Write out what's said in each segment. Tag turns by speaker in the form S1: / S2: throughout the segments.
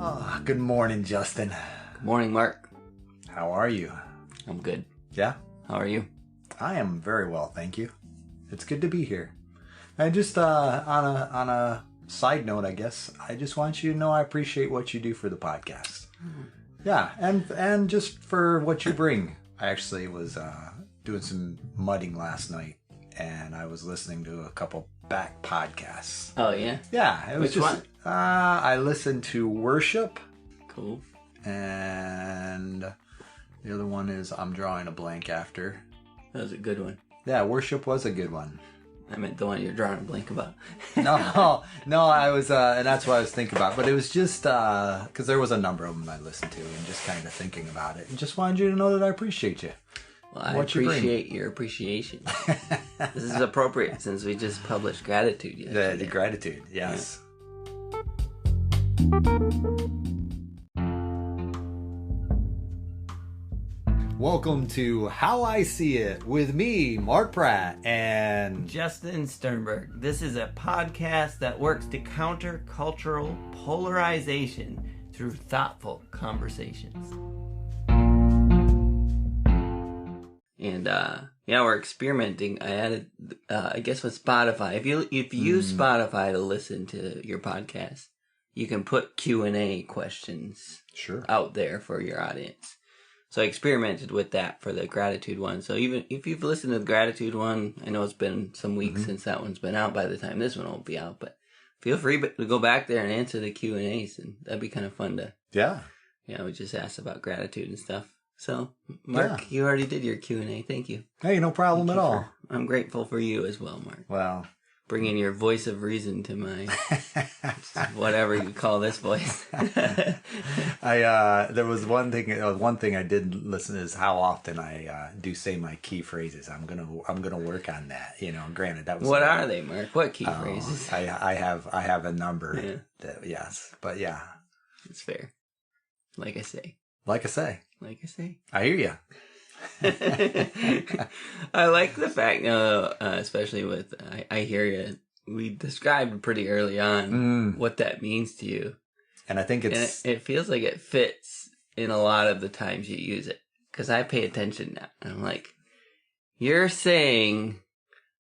S1: Oh, good morning, Justin.
S2: Good morning, Mark.
S1: How are you?
S2: I'm good.
S1: Yeah?
S2: How are you?
S1: I am very well, thank you. It's good to be here. And just on a side note, I guess, I just want you to know I appreciate what you do for the podcast. Yeah, and just for what you bring. I actually was doing some mudding last night, and I was listening to a couple back podcasts.
S2: Oh, yeah?
S1: Yeah, it was
S2: Which
S1: just
S2: one?
S1: I listened to Worship,
S2: Cool.
S1: and the other one is I'm drawing a blank after.
S2: That was a good one.
S1: Yeah, Worship was a good one.
S2: I meant the one you're drawing a blank about.
S1: No, I was, and that's what I was thinking about. But it was just because there was a number of them I listened to, and just kind of thinking about it, and just wanted you to know that I appreciate you.
S2: Well, I appreciate your appreciation. This is appropriate since we just published gratitude yesterday.
S1: The gratitude, yes. Welcome to How I See It with me, Mark Pratt, and
S2: Justin Sternberg. This is a podcast that works to counter cultural polarization through thoughtful conversations. And yeah, we're experimenting. I added, I guess, with Spotify. If you use Spotify to listen to your podcast, you can put Q&A questions out there for your audience. So I experimented with that for the gratitude one. So even if you've listened to the gratitude one, I know it's been some weeks since that one's been out by the time this one will be out, but feel free to go back there and answer the Q&As, and that'd be kind of fun to...
S1: Yeah,
S2: we just asked about gratitude and stuff. So, Mark, you already did your Q&A. Thank you.
S1: Hey, no problem at all.
S2: I'm grateful for you as well, Mark.
S1: Well...
S2: Bringing your voice of reason to my, whatever you call this voice.
S1: There was one thing I did listen is how often I do say my key phrases. I'm gonna work on that. Granted, that was
S2: what are they, Mark? What key phrases?
S1: I have a number. Yeah. But yeah,
S2: it's fair. Like I say.
S1: I hear you.
S2: I like the fact, especially with I hear you. We described pretty early on what that means to you,
S1: and I think
S2: it feels like it fits in a lot of the times you use it, because I pay attention now, and I'm like, you're saying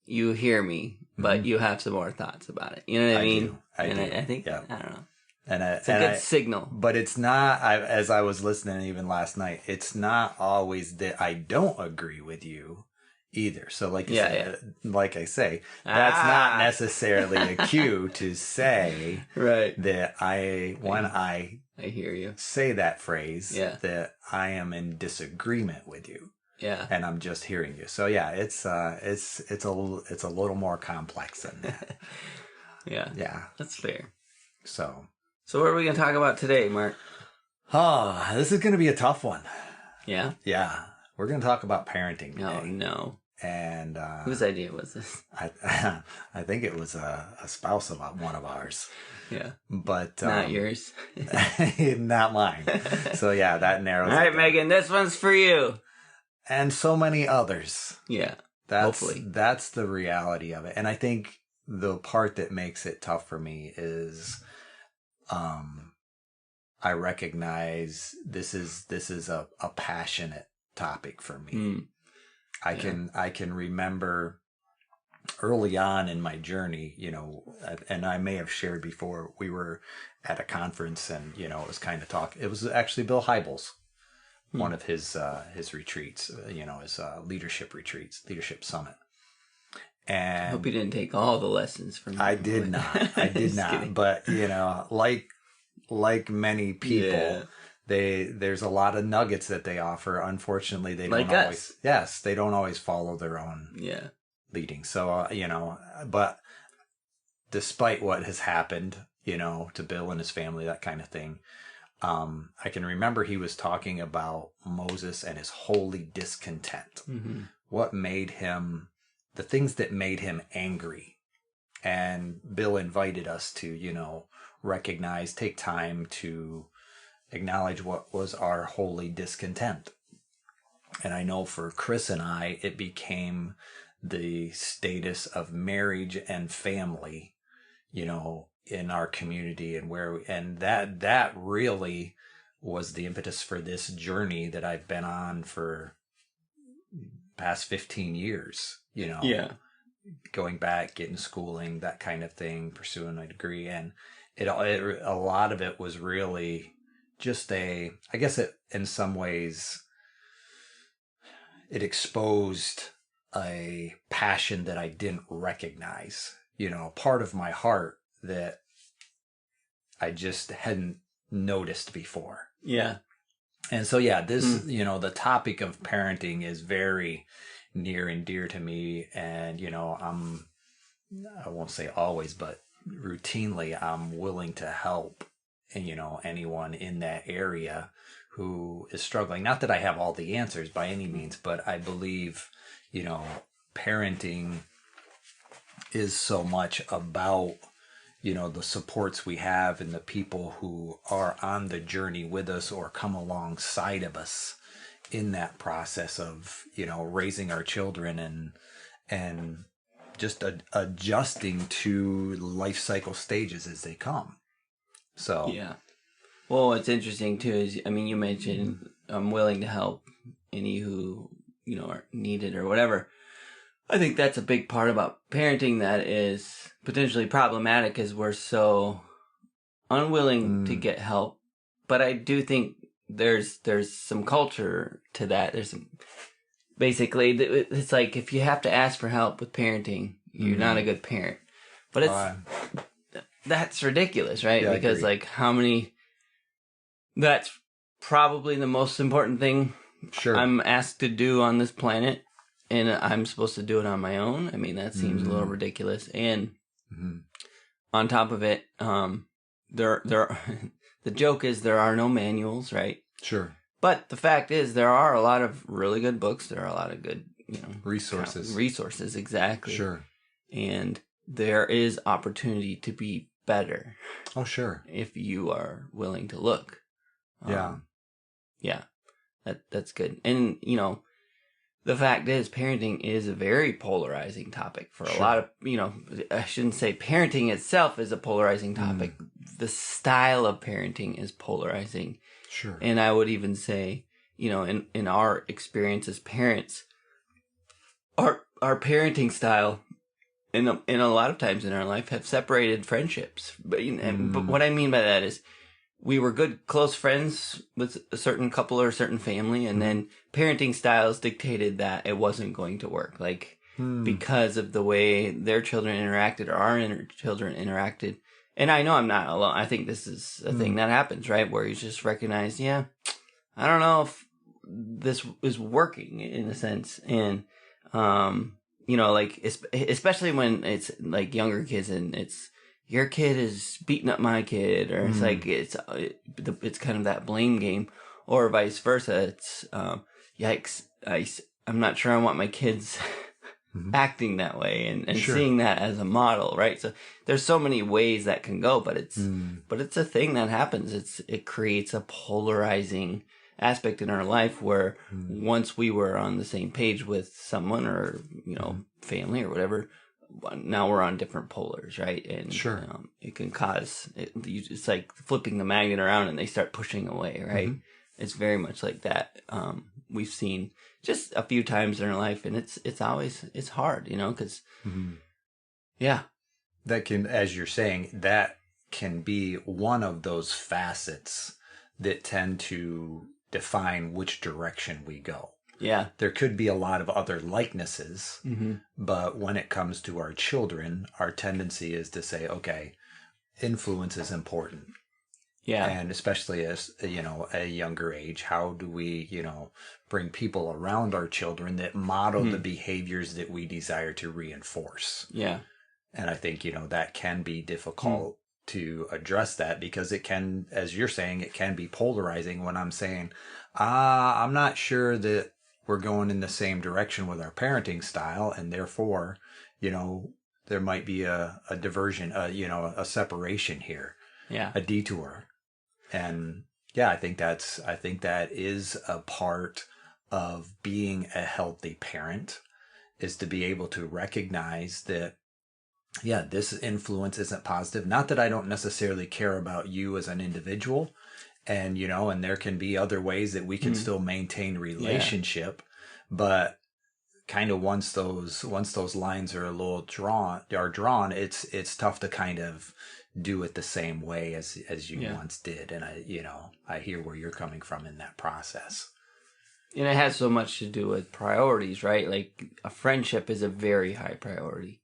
S2: you hear me, but you have some more thoughts about it. You know what I mean?
S1: I do.
S2: I think,
S1: yeah.
S2: I don't know.
S1: It's
S2: a good signal. But
S1: it's not, as I was listening even last night, it's not always that I don't agree with you either. So like I say, that's not necessarily a cue to say that I hear you say that phrase, that I am in disagreement with you.
S2: Yeah.
S1: And I'm just hearing you. So yeah, it's a little more complex than that.
S2: Yeah. That's fair.
S1: So
S2: what are we going to talk about today, Mark?
S1: Oh, this is going to be a tough one.
S2: Yeah?
S1: Yeah. We're going to talk about parenting today.
S2: Oh, no.
S1: And
S2: whose idea was this?
S1: I think it was a spouse of one of ours.
S2: Yeah.
S1: But
S2: not yours.
S1: Not mine. So yeah, that narrows
S2: All right, Megan, this one's for you.
S1: And so many others.
S2: Yeah.
S1: Hopefully. That's the reality of it. And I think the part that makes it tough for me is I recognize this is a passionate topic for me. I can remember early on in my journey, and I may have shared before, we were at a conference, and it was kind of talk. It was actually Bill Hybels, one of his retreats, his leadership retreats, leadership summit. And
S2: I hope you didn't take all the lessons from him.
S1: I did not. Kidding. But like many people, there's a lot of nuggets that they offer. Unfortunately, they don't always. Yes, they don't always follow their own leading. So but despite what has happened, to Bill and his family, that kind of thing, I can remember he was talking about Moses and his holy discontent. What made him. The things that made him angry. And Bill invited us to, recognize, take time to acknowledge what was our holy discontent. And I know for Chris and I, it became the status of marriage and family in our community and that really was the impetus for this journey that I've been on for past 15 years,
S2: Yeah.
S1: going back, getting schooling, that kind of thing, pursuing a degree. And a lot of it was really just I guess it, in some ways, it exposed a passion that I didn't recognize, part of my heart that I just hadn't noticed before.
S2: Yeah.
S1: And so, yeah, this, the topic of parenting is very near and dear to me. And, I won't say always, but routinely, I'm willing to help, anyone in that area who is struggling. Not that I have all the answers by any means, but I believe, parenting is so much about, the supports we have and the people who are on the journey with us or come alongside of us in that process of, raising our children and just adjusting to life cycle stages as they come. So,
S2: yeah. Well, what's interesting too is, you mentioned I'm willing to help any who, are needed or whatever. I think that's a big part about parenting that is potentially problematic, is we're so unwilling to get help. But I do think there's some culture to that. Basically, it's like if you have to ask for help with parenting, you're not a good parent. But that's ridiculous, right?
S1: Yeah,
S2: because that's probably the most important thing I'm asked to do on this planet, and I'm supposed to do it on my own. That seems a little ridiculous. And on top of it, there the joke is there are no manuals, right?
S1: Sure.
S2: But the fact is there are a lot of really good books. There are a lot of good,
S1: resources,
S2: exactly.
S1: Sure.
S2: And there is opportunity to be better.
S1: Oh, sure.
S2: If you are willing to look.
S1: Yeah.
S2: That's good. And, the fact is parenting is a very polarizing topic for a lot of, I shouldn't say parenting itself is a polarizing topic. The style of parenting is polarizing.
S1: Sure.
S2: And I would even say, in our experience as parents, our parenting style in a lot of times in our life have separated friendships. But what I mean by that is we were good, close friends with a certain couple or a certain family, and then parenting styles dictated that it wasn't going to work. Because of the way their children interacted or our children interacted. And I know I'm not alone. I think this is a thing that happens, right? Where you just recognize, I don't know if this is working in a sense. And, especially when it's like younger kids and it's, your kid is beating up my kid, or it's like, it's kind of that blame game, or vice versa. It's, yikes, I'm not sure I want my kids acting that way and seeing that as a model, right? So there's so many ways that can go, but it's a thing that happens. It creates a polarizing aspect in our life where once we were on the same page with someone or, family or whatever, now we're on different polars, right? And it can cause it's like flipping the magnet around and they start pushing away, right? It's very much like that. We've seen just a few times in our life, and it's hard, because
S1: that can, as you're saying, that can be one of those facets that tend to define which direction we go.
S2: Yeah.
S1: There could be a lot of other likenesses, but when it comes to our children, our tendency is to say, okay, influence is important.
S2: Yeah.
S1: And especially as, a younger age, how do we, bring people around our children that model the behaviors that we desire to reinforce?
S2: Yeah.
S1: And I think, that can be difficult to address that, because it can, as you're saying, it can be polarizing when I'm saying, I'm not sure that we're going in the same direction with our parenting style, and therefore, there might be a diversion, a separation here, a detour. And I think that is a part of being a healthy parent, is to be able to recognize that, yeah, this influence isn't positive. Not that I don't necessarily care about you as an individual, and and there can be other ways that we can still maintain relationship, but kind of once those lines are a little drawn, it's tough to kind of do it the same way as you once did. And I hear where you're coming from in that process.
S2: And it has so much to do with priorities, right? Like a friendship is a very high priority.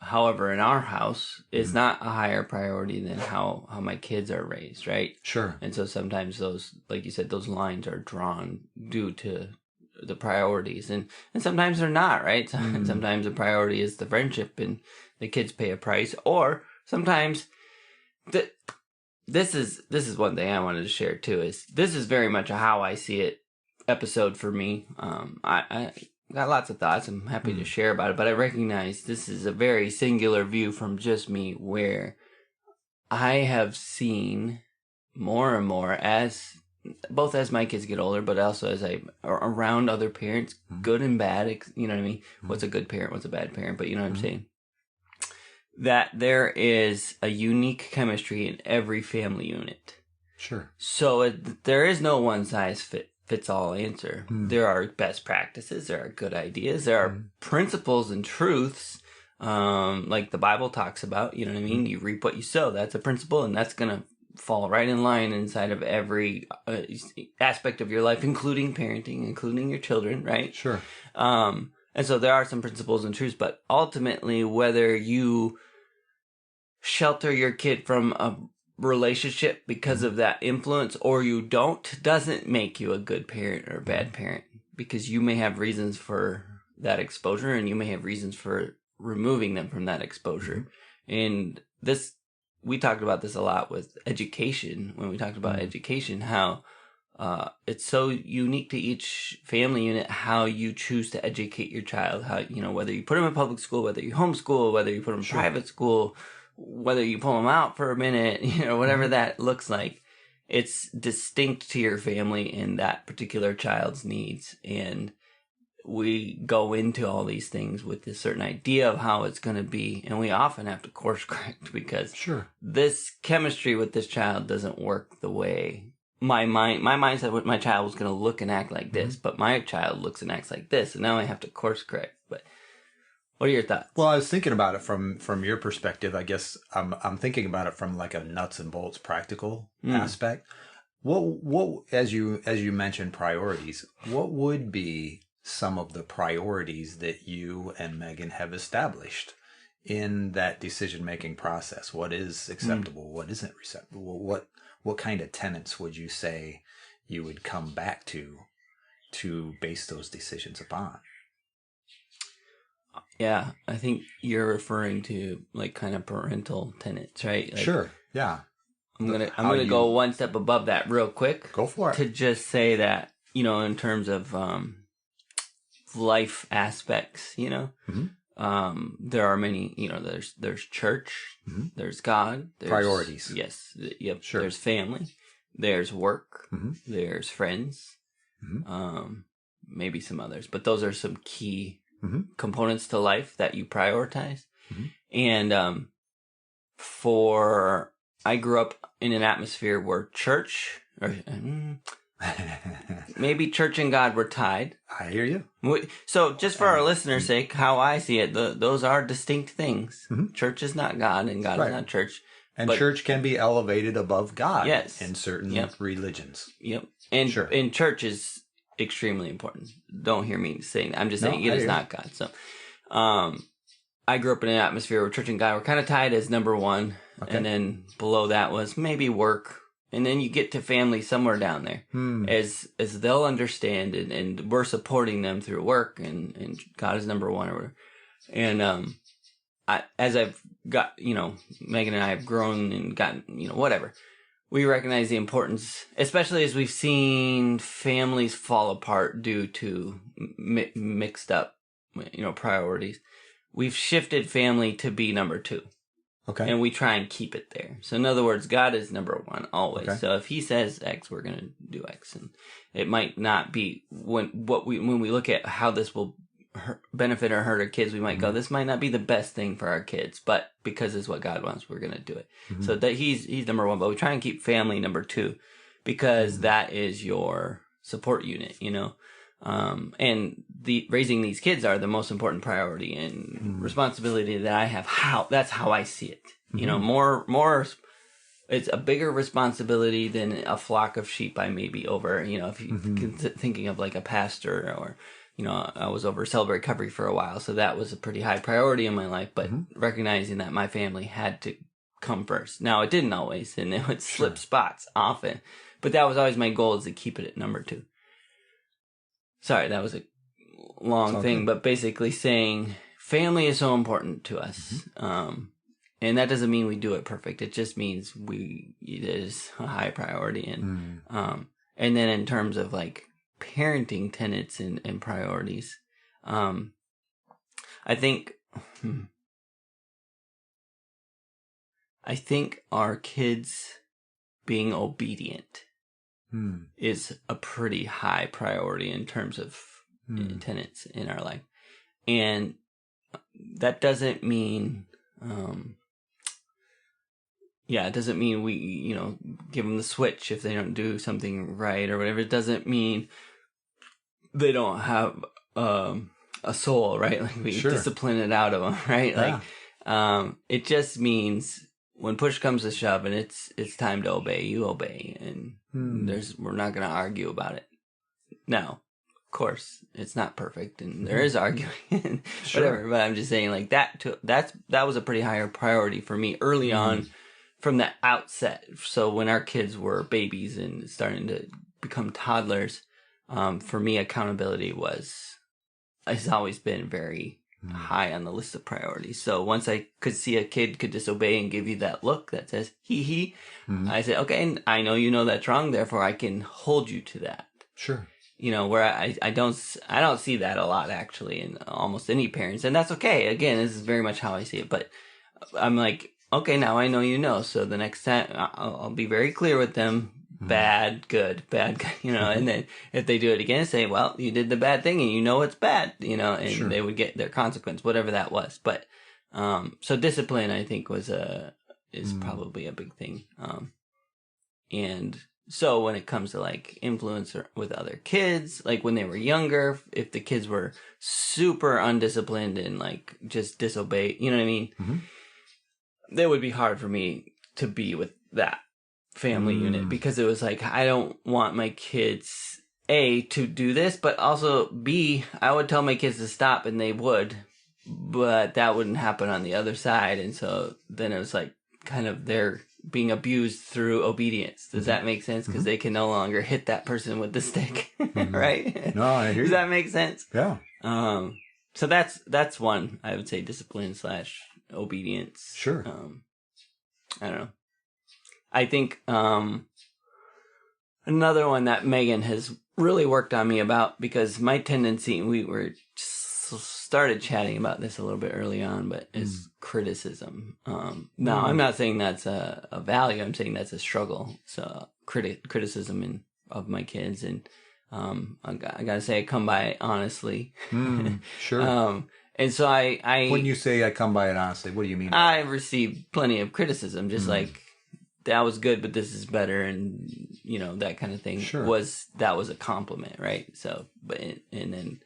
S2: However, in our house, it's not a higher priority than how my kids are raised, right?
S1: Sure.
S2: And so sometimes those, like you said, those lines are drawn due to the priorities, and sometimes they're not, right? Sometimes the priority is the friendship and the kids pay a price, or sometimes this is one thing I wanted to share too, is this is very much a how I see it episode for me. I got lots of thoughts. I'm happy to share about it, but I recognize this is a very singular view from just me, where I have seen more and more both as my kids get older, but also as I'm around other parents, good and bad, you know what I mean? What's a good parent, what's a bad parent, but you know what I'm saying? That there is a unique chemistry in every family unit.
S1: Sure.
S2: So there is no one size fits all answer. There are best practices, there are good ideas, there are principles and truths, like the Bible talks about, you know what I mean? You reap what you sow. That's a principle, and that's going to fall right in line inside of every aspect of your life, including parenting, including your children, right?
S1: Sure.
S2: And so there are some principles and truths, but ultimately, whether you shelter your kid from a relationship because of that influence or you don't, doesn't make you a good parent or a bad parent, because you may have reasons for that exposure and you may have reasons for removing them from that exposure. And we talked about this a lot with education, when we talked about education, how it's so unique to each family unit how you choose to educate your child, how, whether you put them in public school, whether you homeschool, whether you put them in private school, whether you pull them out for a minute, whatever that looks like, it's distinct to your family and that particular child's needs. And we go into all these things with a certain idea of how it's going to be, and we often have to course correct because this chemistry with this child doesn't work the way my mind said my child was going to look and act like this, but my child looks and acts like this, and now I have to course correct. But what are your thoughts?
S1: Well, I was thinking about it from your perspective. I guess I'm thinking about it from like a nuts and bolts practical aspect. What as you mentioned priorities, what would be some of the priorities that you and Megan have established in that decision-making process? What is acceptable? What isn't acceptable? What kind of tenets would you say you would come back to base those decisions upon?
S2: Yeah, I think you're referring to like kind of parental tenets, right? Like,
S1: sure. Yeah.
S2: I'm gonna go one step above that real quick.
S1: Go for it.
S2: To just say that, in terms of life aspects, there are many, there's church, there's God, there's
S1: priorities.
S2: Yes. Yep.
S1: Sure.
S2: There's family, there's work, there's friends, maybe some others, but those are some key components to life that you prioritize. And I grew up in an atmosphere where church, or maybe church and God were tied.
S1: I hear you.
S2: So just for our listeners' sake, how I see it, those are distinct things. Church is not God, and God is not church.
S1: And church can be elevated above God in certain religions.
S2: Yep. And church is extremely important. Don't hear me saying that. I'm just saying it is not God. So I grew up in an atmosphere where church and God were kind of tied as number one. Okay. And then below that was maybe work. And then you get to family somewhere down there as they'll understand and we're supporting them through work and God is number one or whatever. And as I've got, Megan and I have grown and gotten, whatever, we recognize the importance, especially as we've seen families fall apart due to mixed up, priorities. We've shifted family to be number two.
S1: Okay.
S2: And we try and keep it there. So in other words, God is number one always. Okay. So if he says X, we're going to do X. And it might not be when we look at how this will benefit or hurt our kids, we might go, this might not be the best thing for our kids, but because it's what God wants, we're going to do it. So that he's number one, but we try and keep family number two, because that is your support unit, you know. And raising these kids are the most important priority and responsibility that I have. That's how I see it. You know, more, it's a bigger responsibility than a flock of sheep I may be over. You know, if you thinking of like a pastor, or, you know, I was over Celebrate Recovery for a while, so that was a pretty high priority in my life, but recognizing that my family had to come first. Now, it didn't always, and it would slip spots often, but that was always my goal, is to keep it at number two. Sorry, that was a long thing, but basically saying family is so important to us. And that doesn't mean we do it perfect. It just means it is a high priority. And then in terms of like parenting tenets and priorities, I think our kids being obedient is a pretty high priority in terms of tenets in our life. And that doesn't mean, it doesn't mean we, you know, give them the switch if they don't do something right or whatever. It doesn't mean they don't have a soul, right? Like we discipline it out of them, right? Like, it just means when push comes to shove and it's time to obey, you obey, and we're not going to argue about it. Now, of course, it's not perfect, and there is arguing, and whatever. But I'm just saying, like that was a pretty higher priority for me early on, from the outset. So when our kids were babies and starting to become toddlers, for me, accountability has always been very high on the list of priorities. So once I could see a kid could disobey and give you that look that says he, I said, okay, I know you know that's wrong, therefore I can hold you to that.
S1: Sure.
S2: You know, where I don't see that a lot actually in almost any parents, and that's okay. Again, this is very much how I see it, but I'm like, okay, now I know you know, so the next time I'll be very clear with them. Bad, good, you know, and then if they do it again, say, well, you did the bad thing and you know it's bad, you know, and they would get their consequence, whatever that was. But, so discipline, I think, is probably a big thing. And so when it comes to like influence with other kids, like when they were younger, if the kids were super undisciplined and like just disobey, you know what I mean? That would be hard for me to be with that family unit, because it was like, I don't want my kids A, to do this, but also B, I would tell my kids to stop and they would, but that wouldn't happen on the other side. And so then it was like kind of they're being abused through obedience. Does that make sense? Because they can no longer hit that person with the stick, right? No, I hear you. Does that make sense?
S1: Yeah.
S2: So that's one, I would say, discipline / obedience.
S1: Sure.
S2: I don't know. I think another one that Megan has really worked on me about, because my tendency, we were started chatting about this a little bit early on, but is criticism. Now, I'm not saying that's a value. I'm saying that's a struggle. So criticism of my kids, and I gotta say, I come by it honestly.
S1: Sure.
S2: And so I
S1: when you say I come by it honestly, what do you mean?
S2: I received plenty of criticism, just like, that was good, but this is better, and you know, that kind of thing. That was a compliment, right? So, and then,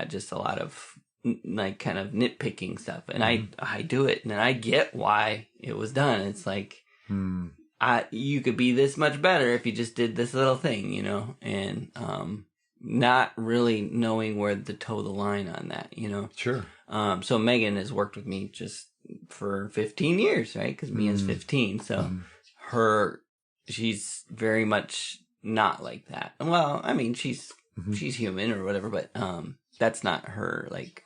S2: just a lot of like kind of nitpicking stuff, and I do it, and I get why it was done. It's like, you could be this much better if you just did this little thing, you know, and not really knowing where to toe the line on that, you know.
S1: Sure.
S2: So Megan has worked with me just for 15 years, right? Because Mia's 15, so. She's very much not like that. Well, I mean, she's human or whatever, but that's not her like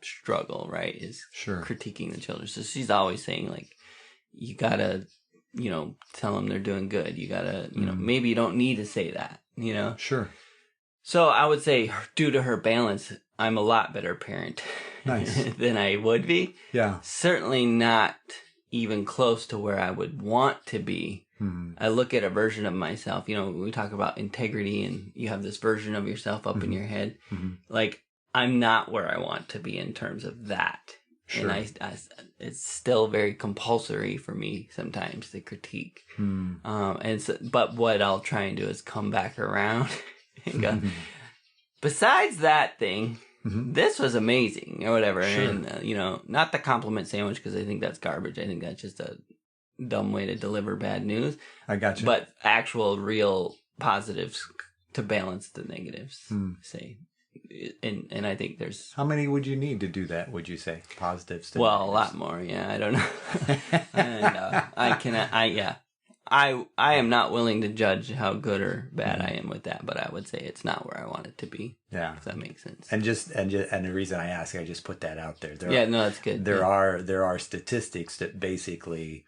S2: struggle, right? Is critiquing the children. So she's always saying like, you gotta, you know, tell them they're doing good. You gotta, you know, maybe you don't need to say that, you know.
S1: Sure.
S2: So I would say, due to her balance, I'm a lot better parent than I would be. Yeah. Certainly not even close to where I would want to be. I look at a version of myself, you know, we talk about integrity and you have this version of yourself up in your head. Like, I'm not where I want to be in terms of that. Sure. And I it's still very compulsory for me sometimes to critique. But what I'll try and do is come back around and go, besides that thing, this was amazing or whatever. Sure. And, not the compliment sandwich because I think that's garbage. I think that's just a dumb way to deliver bad news.
S1: I got you.
S2: But actual real positives to balance the negatives, say. And I think there's...
S1: How many would you need to do that, would you say? Positives to
S2: negatives?
S1: A
S2: lot more, yeah. I don't know. And I am not willing to judge how good or bad I am with that, but I would say it's not where I want it to be.
S1: Yeah.
S2: If that makes sense.
S1: And the reason I ask, I just put that out there.
S2: That's good.
S1: There are statistics that basically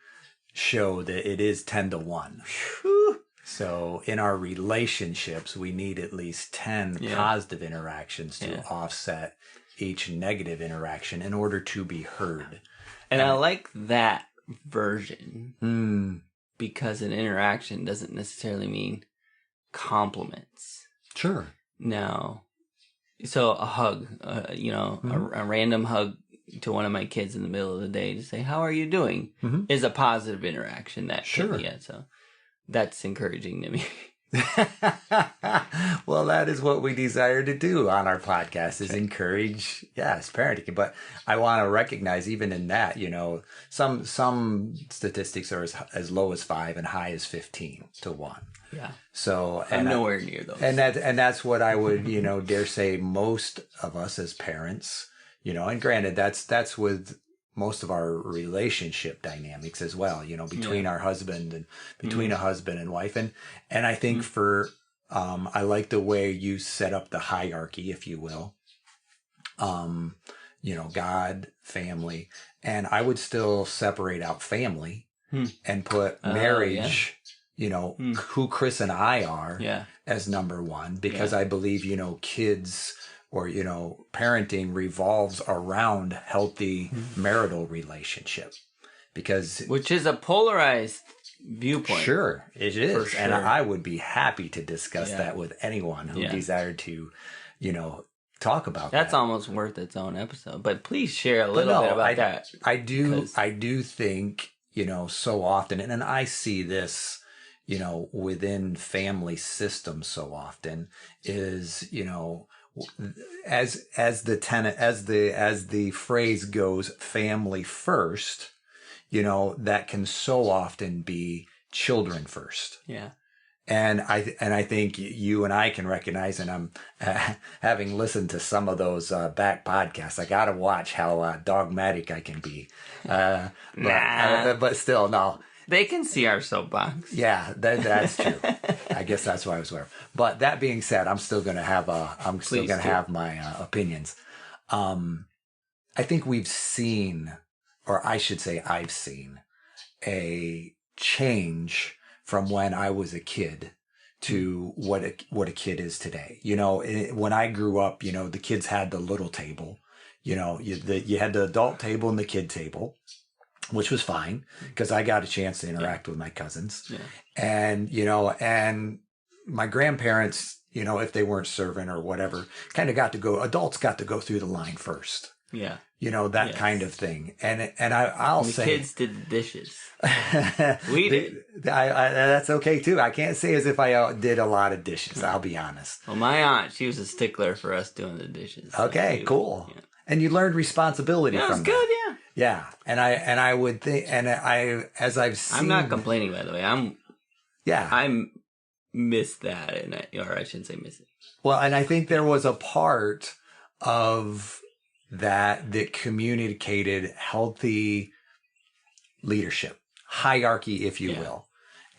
S1: show that it is 10-1. Whew. So in our relationships, we need at least 10 positive interactions to offset each negative interaction in order to be heard.
S2: And I like that version because an interaction doesn't necessarily mean compliments.
S1: Sure.
S2: No. So a hug, a random hug to one of my kids in the middle of the day to say, how are you doing? Is a positive interaction. So that's encouraging to me.
S1: Well, that is what we desire to do on our podcast, is encourage, parenting. But I want to recognize even in that, some statistics are as low as 5 and high as 15-1.
S2: Yeah.
S1: So
S2: I'm nowhere near those.
S1: And that's what I would, dare say most of us as parents, and granted, that's with most of our relationship dynamics as well, between our husband and between a husband and wife. And I think I like the way you set up the hierarchy, if you will. God, family, and I would still separate out family and put marriage, who Chris and I are as number one, because I believe, kids or, parenting revolves around healthy marital relationship, which
S2: is a polarized viewpoint.
S1: Sure, it is. Sure. And I would be happy to discuss that with anyone who desired to, talk about that.
S2: That's almost worth its own episode, but please share a little bit about that.
S1: I do think, so often, and I see this, within family systems so often is, as the phrase goes, family first, that can so often be children first.
S2: Yeah.
S1: And I think you and I can recognize, and I'm having listened to some of those back podcasts, I got to watch how dogmatic I can be. But still, no.
S2: They can see our soapbox.
S1: Yeah, that's true. I guess that's why I was aware. But that being said, I'm still going to have my opinions. I think we've seen, or I should say, I've seen a change from when I was a kid to what a kid is today. When I grew up, the kids had the little table. You had the adult table and the kid table, which was fine because I got a chance to interact with my cousins. Yeah. And, and my grandparents, if they weren't serving or whatever, adults got to go through the line first.
S2: Yeah.
S1: That kind of thing. And I'll say.
S2: The kids did the dishes. We did.
S1: That's okay too. I can't say as if I did a lot of dishes. I'll be honest.
S2: Well, my aunt, she was a stickler for us doing the dishes.
S1: Okay, cool. Yeah. And you learned responsibility from that.
S2: That was good, yeah.
S1: Yeah, and I would think, as I've seen,
S2: I'm not complaining, by the way. I miss that, or I shouldn't say miss it.
S1: Well, and I think there was a part of that communicated healthy leadership, hierarchy, if you will.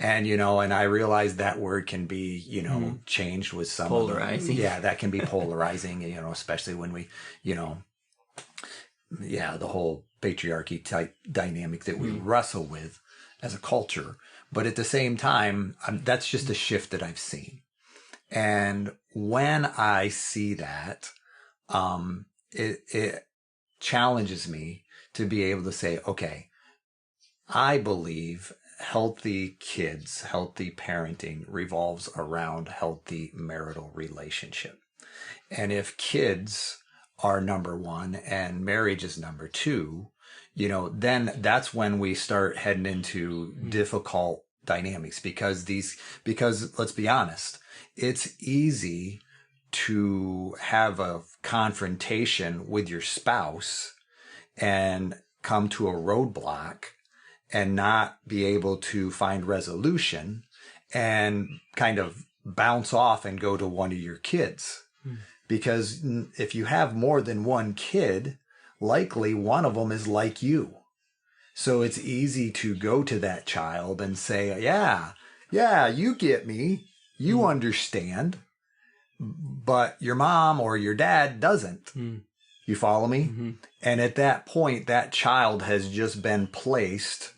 S1: And, and I realize that word can be, changed with some
S2: polarizing.
S1: That can be polarizing, especially when we, the whole patriarchy type dynamic that we wrestle with as a culture. But at the same time, that's just a shift that I've seen. And when I see that, it challenges me to be able to say, okay, I believe healthy kids, healthy parenting revolves around healthy marital relationship. And if kids are number one and marriage is number two, then that's when we start heading into difficult dynamics because let's be honest, it's easy to have a confrontation with your spouse and come to a roadblock and not be able to find resolution and kind of bounce off and go to one of your kids. Because if you have more than one kid, likely one of them is like you. So it's easy to go to that child and say, yeah, you get me. You understand. But your mom or your dad doesn't. You follow me? And at that point, that child has just been placed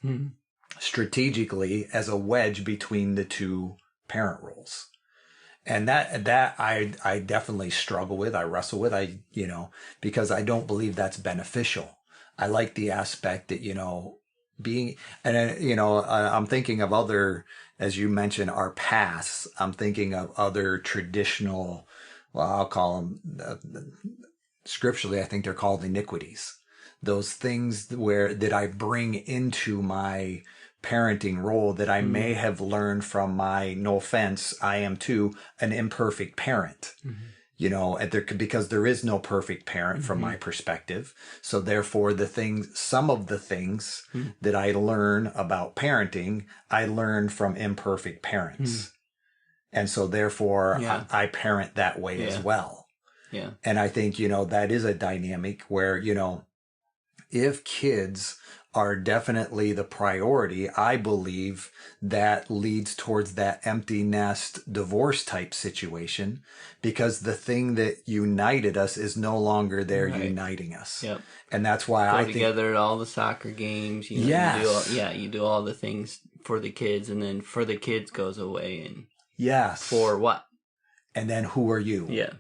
S1: strategically as a wedge between the two parent roles. And that I definitely struggle with. I wrestle with, because I don't believe that's beneficial. I like the aspect that, I'm thinking of other, as you mentioned, our paths. I'm thinking of other traditional, well, I'll call them, scripturally, I think they're called iniquities. Those things that I bring into my parenting role that I may have learned from my, no offense, I am too an imperfect parent, because there is no perfect parent from my perspective. So therefore some of the things that I learn about parenting, I learned from imperfect parents. And so therefore I parent that way as well. Yeah. And I think, that is a dynamic where, if kids are definitely the priority, I believe that leads towards that empty nest divorce type situation, because the thing that united us is no longer there uniting us. Yep. And that's why I think
S2: together at all the soccer games, you do all the things for the kids, and then for the kids goes away and for what?
S1: And then who are you? Yeah.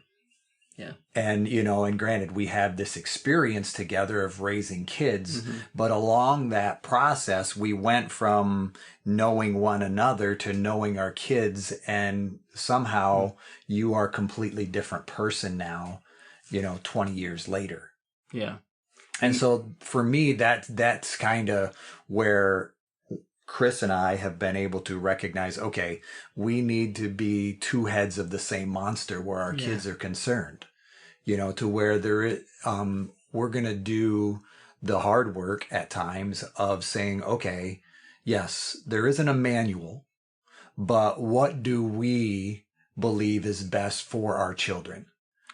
S1: Yeah. And, and granted, we have this experience together of raising kids, but along that process, we went from knowing one another to knowing our kids. And somehow you are a completely different person now, 20 years later. Yeah. And so for me, that's kind of where Chris and I have been able to recognize, okay, we need to be two heads of the same monster where our kids are concerned, to where we're going to do the hard work at times of saying, okay, yes, there isn't a manual, but what do we believe is best for our children?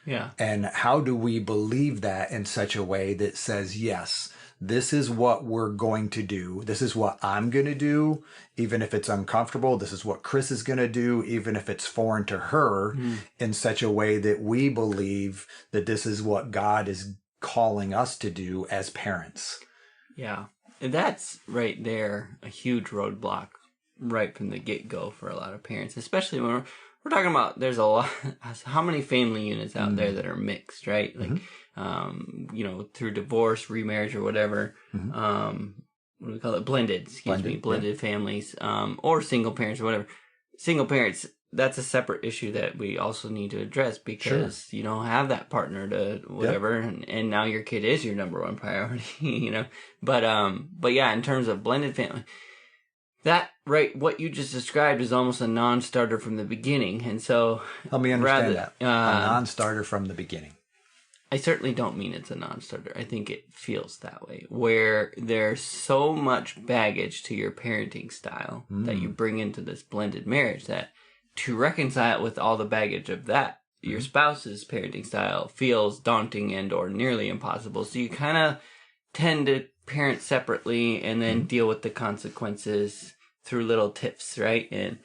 S1: Yeah. And how do we believe that in such a way that says, yes, this is what we're going to do. This is what I'm going to do, even if it's uncomfortable. This is what Chris is going to do, even if it's foreign to her, in such a way that we believe that this is what God is calling us to do as parents. Yeah.
S2: And that's right there a huge roadblock right from the get-go for a lot of parents, especially when we're talking about there's a lot, how many family units out there that are mixed, right? Like, through divorce, remarriage, or whatever. What do we call it? Blended families, or single parents or whatever. Single parents, that's a separate issue that we also need to address, because you don't have that partner to whatever, and now your kid is your number one priority, But yeah, in terms of blended family, that, right, what you just described is almost a non-starter from the beginning. And so,
S1: help me understand that. A non-starter from the beginning.
S2: I certainly don't mean it's a non-starter. I think it feels that way, where there's so much baggage to your parenting style that you bring into this blended marriage that to reconcile it with all the baggage of that, your spouse's parenting style feels daunting and or nearly impossible. So you kind of tend to parent separately and then deal with the consequences through little tips, right? And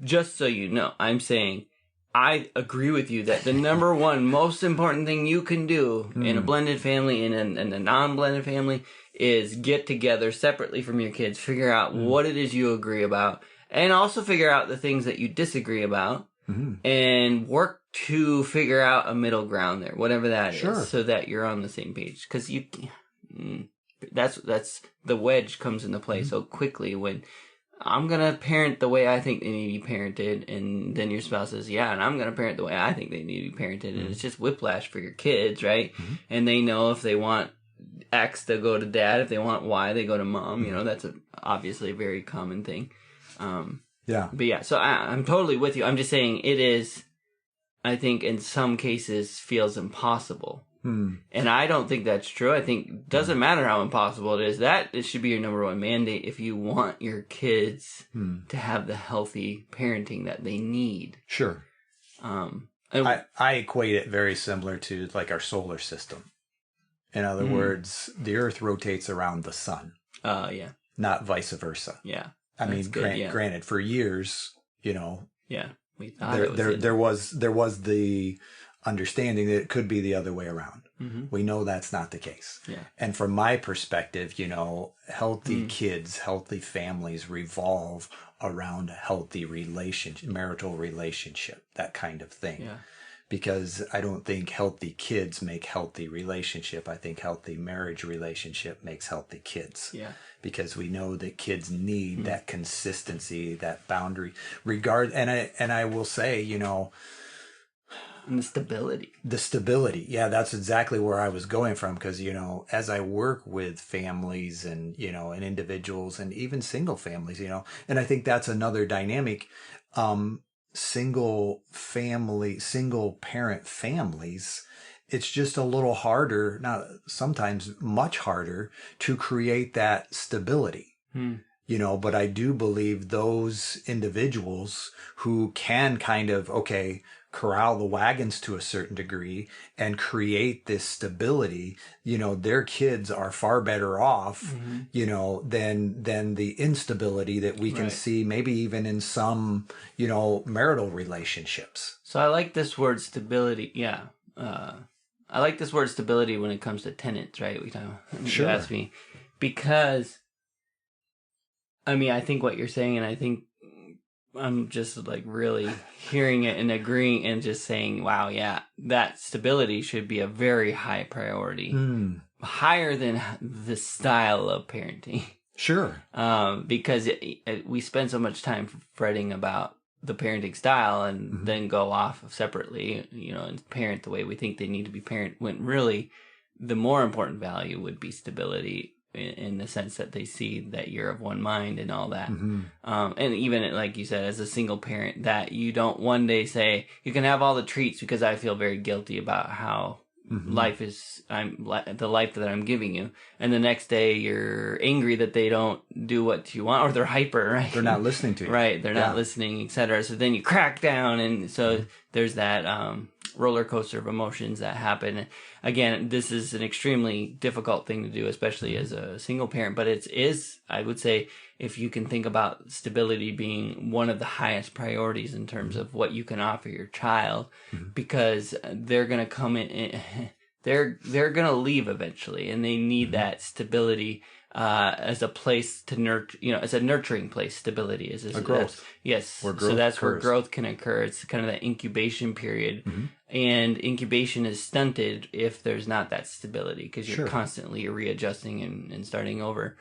S2: just so you know, I'm saying I agree with you that the number one most important thing you can do in a blended family and in a non-blended family is get together separately from your kids, figure out what it is you agree about, and also figure out the things that you disagree about, and work to figure out a middle ground there, whatever that is, so that you're on the same page. Because that's the wedge comes into play so quickly when I'm going to parent the way I think they need to be parented. And then your spouse says, yeah, and I'm going to parent the way I think they need to be parented. And it's just whiplash for your kids, right? And they know if they want X, they go to dad. If they want Y, they go to mom. You know, that's obviously a very common thing.
S1: Yeah.
S2: But yeah, so I'm totally with you. I'm just saying it is, I think in some cases feels impossible. And I don't think that's true. I think it doesn't matter how impossible it is. It should be your number one mandate if you want your kids to have the healthy parenting that they need.
S1: Sure. I equate it very similar to like our solar system. In other words, the Earth rotates around the sun.
S2: Yeah.
S1: Not vice versa.
S2: Yeah.
S1: I mean, granted, for years, you know.
S2: Yeah. We thought
S1: there was the understanding that it could be the other way around. We know that's not the case.
S2: Yeah.
S1: And from my perspective, you know, healthy kids, healthy families revolve around a healthy marital relationship, that kind of thing.
S2: Yeah.
S1: Because I don't think healthy kids make healthy relationship. I think healthy marriage relationship makes healthy kids.
S2: Yeah.
S1: Because we know that kids need that consistency, that boundary, and I will say, you know,
S2: and the stability.
S1: Yeah, that's exactly where I was going from. Because, you know, as I work with families and, you know, and individuals and even single families, you know, and I think that's another dynamic, single parent families, it's just a little harder, not sometimes much harder, to create that stability. You know, but I do believe those individuals who can kind of, corral the wagons to a certain degree and create this stability, you know, their kids are far better off, you know, than the instability that we can see maybe even in some, you know, marital relationships.
S2: So I like this word stability. Yeah. I like this word stability when it comes to tenants, right?
S1: Sure.
S2: You asked me. Because, I mean, I think what you're saying, and I think I'm just like really hearing it and agreeing and just saying, wow, yeah, that stability should be a very high priority. Higher than the style of parenting.
S1: Sure.
S2: Because we spend so much time fretting about the parenting style and then go off separately, you know, and parent the way we think they need to be parent, when really the more important value would be stability in the sense that they see that you're of one mind and all that. And even like you said, as a single parent, that you don't one day say, you can have all the treats because I feel very guilty about how life is, the life that I'm giving you. And the next day you're angry that they don't do what you want, or they're hyper, right?
S1: They're not listening to you.
S2: Right. They're not listening, etc. So then you crack down. And so there's that, roller coaster of emotions that happen. Again, this is an extremely difficult thing to do, especially as a single parent, but it is, I would say, if you can think about stability being one of the highest priorities in terms of what you can offer your child, because they're going to come in, they're going to leave eventually, and they need that stability as a place to nurture, you know, as a nurturing place. Stability is a growth. Yes. So that's where growth can occur. It's kind of that incubation period. And incubation is stunted if there's not that stability, because you're constantly readjusting and starting over.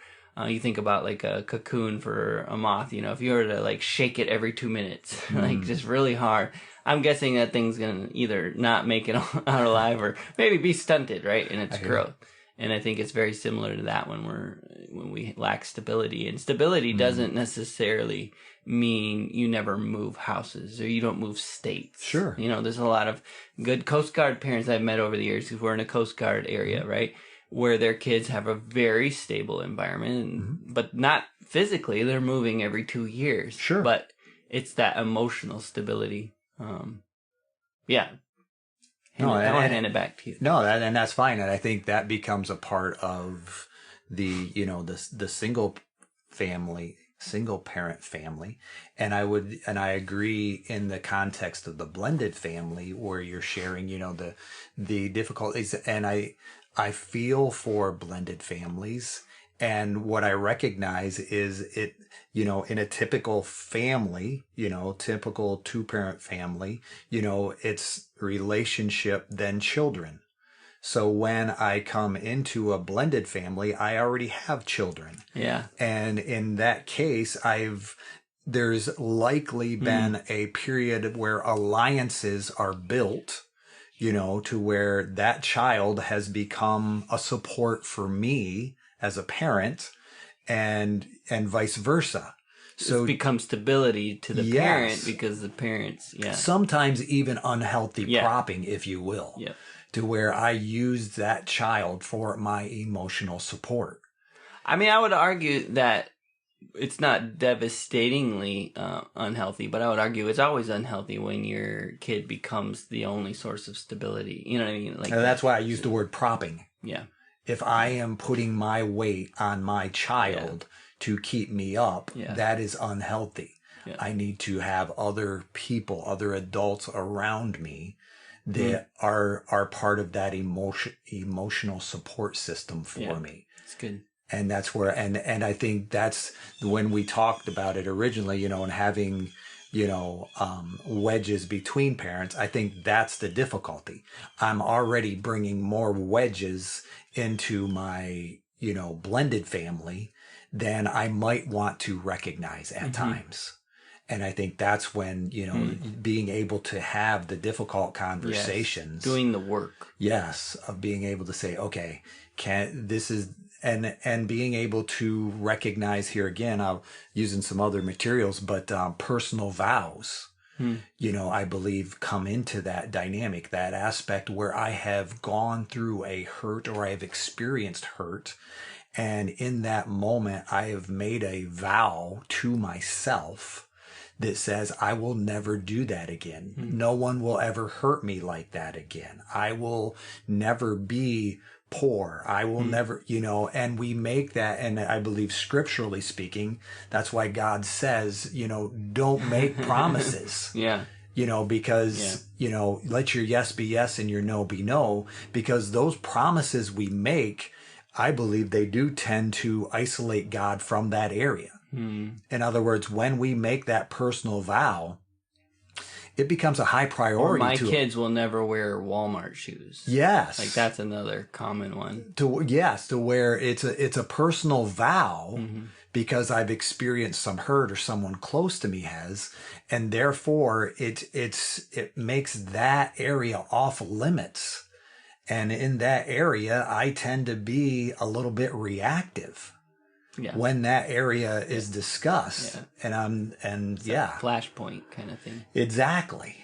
S2: You think about like a cocoon for a moth, you know, if you were to like shake it every 2 minutes, like just really hard, I'm guessing that thing's going to either not make it out alive or maybe be stunted, right, in its growth. And I think it's very similar to that when we lack stability. And stability doesn't necessarily mean you never move houses or you don't move states.
S1: Sure.
S2: You know, there's a lot of good Coast Guard parents I've met over the years who were in a Coast Guard area, right, where their kids have a very stable environment, but not physically. They're moving every 2 years.
S1: Sure.
S2: But it's that emotional stability. Yeah. I'll hand it back to you.
S1: No, and that's fine. And I think that becomes a part of the, you know, the single parent family. And I agree in the context of the blended family where you're sharing, you know, the difficulties. And I feel for blended families. And what I recognize is it, you know, in a typical family, you know, typical 2-parent family, you know, it's relationship, then children. So when I come into a blended family, I already have children.
S2: Yeah.
S1: And in that case, there's likely been a period where alliances are built, to where that child has become a support for me as a parent and vice versa.
S2: So it's become stability to the parent because the parents,
S1: sometimes even unhealthy propping, if you will, to where I use that child for my emotional support.
S2: I mean, I would argue that it's not devastatingly unhealthy, but I would argue it's always unhealthy when your kid becomes the only source of stability. You know what I mean?
S1: Like that's why I use the word propping.
S2: Yeah.
S1: If I am putting my weight on my child to keep me up, that is unhealthy. Yeah. I need to have other people, other adults around me that are part of that emotional support system for me.
S2: It's good.
S1: And that's where, and I think that's when we talked about it originally, and having, wedges between parents. I think that's the difficulty. I'm already bringing more wedges into my, blended family than I might want to recognize at times. And I think that's when, being able to have the difficult conversations.
S2: Doing the work.
S1: Yes. Of being able to say, okay, and being able to recognize here again, I'm using some other materials, but personal vows, I believe come into that dynamic, that aspect where I have gone through a hurt or I have experienced hurt. And in that moment, I have made a vow to myself that says, I will never do that again. No one will ever hurt me like that again. I will never be poor. I will never, and we make that. And I believe scripturally speaking, that's why God says, don't make promises. Because, let your yes be yes and your no be no, because those promises we make, I believe they do tend to isolate God from that area. In other words, when we make that personal vow, it becomes a high priority.
S2: My kids will never wear Walmart shoes.
S1: Yes.
S2: Like that's another common one.
S1: To where it's a personal vow because I've experienced some hurt or someone close to me has, and therefore it makes that area off limits. And in that area, I tend to be a little bit reactive. When that area is discussed, and
S2: flashpoint kind of thing.
S1: Exactly.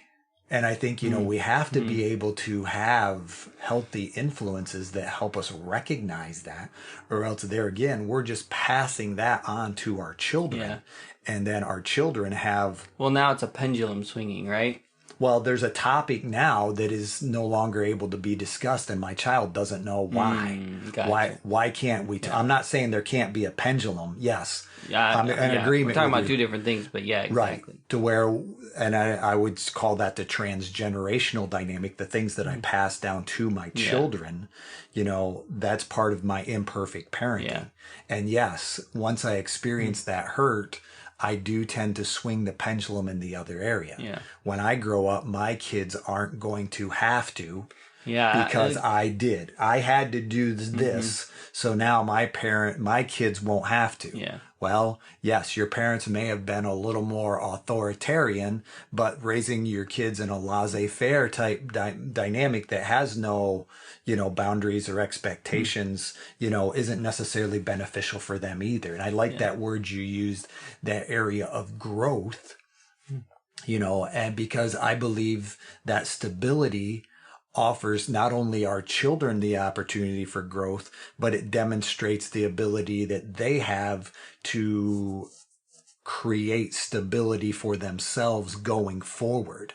S1: And I think, we have to be able to have healthy influences that help us recognize that, or else there again, we're just passing that on to our children. And then our children have...
S2: Well, now it's a pendulum swinging, right?
S1: Well, there's a topic now that is no longer able to be discussed, and my child doesn't know why.
S2: Gotcha.
S1: Why can't we? I'm not saying there can't be a pendulum. Yes, I'm in agreement.
S2: We're talking about two different things, but exactly.
S1: Right. To where, and I would call that the transgenerational dynamic, the things that I pass down to my children, that's part of my imperfect parenting. And yes, once I experience that hurt, I do tend to swing the pendulum in the other area. When I grow up, my kids aren't going to have to because I did. I had to do this. So now my kids won't have to. Well, yes, your parents may have been a little more authoritarian, but raising your kids in a laissez-faire type dynamic that has no, boundaries or expectations, isn't necessarily beneficial for them either. And I like that word you used, that area of growth, and because I believe that stability offers not only our children the opportunity for growth, but it demonstrates the ability that they have to create stability for themselves going forward.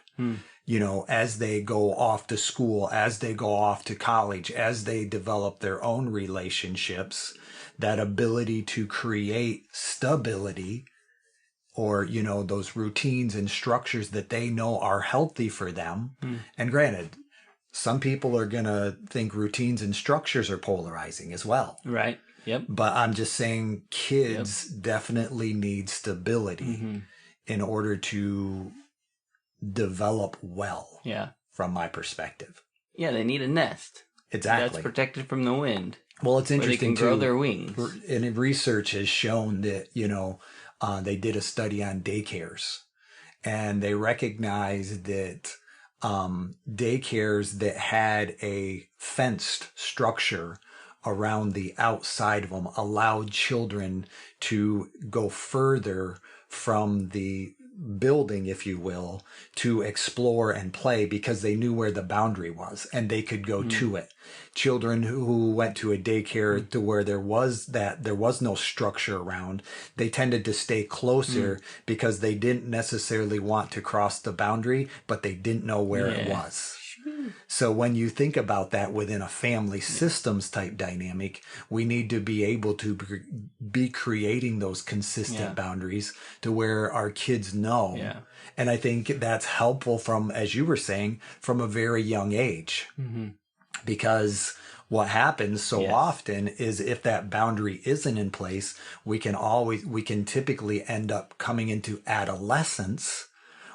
S1: As they go off to school, as they go off to college, as they develop their own relationships, that ability to create stability or, those routines and structures that they know are healthy for them. And granted, some people are going to think routines and structures are polarizing as well.
S2: Right. Yep.
S1: But I'm just saying kids definitely need stability in order to develop well. From my perspective.
S2: Yeah, they need a nest.
S1: Exactly.
S2: That's protected from the wind.
S1: Well, it's interesting
S2: they can grow their wings.
S1: And research has shown that, they did a study on daycares, and they recognized that daycares that had a fenced structure around the outside of them allowed children to go further from the building, if you will, to explore and play because they knew where the boundary was and they could go to it. Children who went to a daycare to where there was no structure around, they tended to stay closer because they didn't necessarily want to cross the boundary, but they didn't know where it was. So when you think about that within a family systems type dynamic, we need to be able to be creating those consistent boundaries to where our kids know.
S2: Yeah.
S1: And I think that's helpful from, as you were saying, from a very young age. Mm-hmm. Because what happens so often is if that boundary isn't in place, we can typically end up coming into adolescence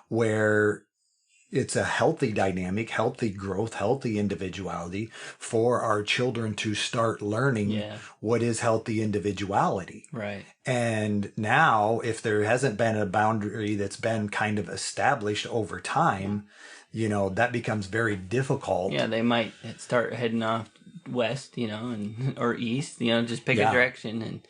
S1: where it's a healthy dynamic, healthy growth, healthy individuality for our children to start learning what is healthy individuality.
S2: Right.
S1: And now, if there hasn't been a boundary that's been kind of established over time, that becomes very difficult.
S2: Yeah, they might start heading off west, or east, just pick a direction, and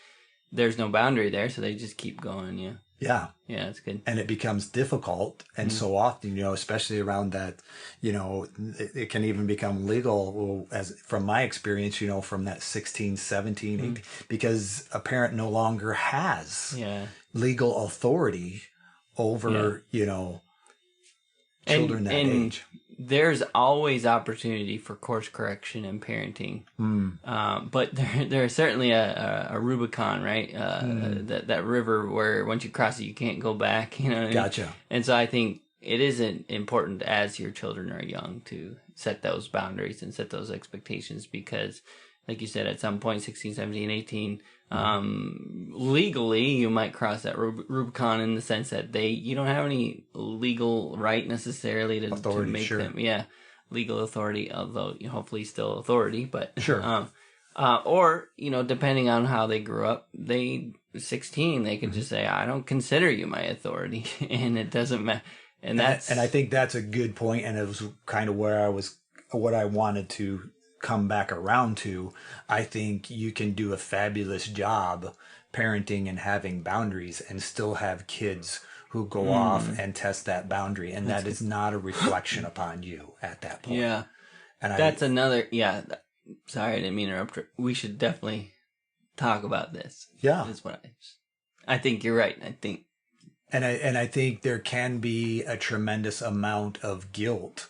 S2: there's no boundary there, so they just keep going,
S1: Yeah.
S2: Yeah, that's good.
S1: And it becomes difficult. And so often, especially around that, it can even become legal as from my experience, from that 16, 17, 18, because a parent no longer has legal authority over, children that age.
S2: There's always opportunity for course correction and parenting, but there's certainly a Rubicon, right? That river where once you cross it, you can't go back.
S1: Gotcha.
S2: And so I think it isn't important as your children are young to set those boundaries and set those expectations because, like you said, at some point, 16, 17, 18, legally you might cross that Rubicon in the sense that you don't have any legal right necessarily to make them legal authority, although hopefully still authority, but or depending on how they grew up, 16 they can just say, I don't consider you my authority, and it doesn't matter. And
S1: I think that's a good point, and it was kind of what I wanted to come back around to. I think you can do a fabulous job parenting and having boundaries and still have kids who go off and test that boundary, and that is not a reflection upon you at that point.
S2: Yeah. And that's another sorry, I didn't mean to interrupt. We should definitely talk about this.
S1: Yeah.
S2: That's what I think you're right.
S1: And I think there can be a tremendous amount of guilt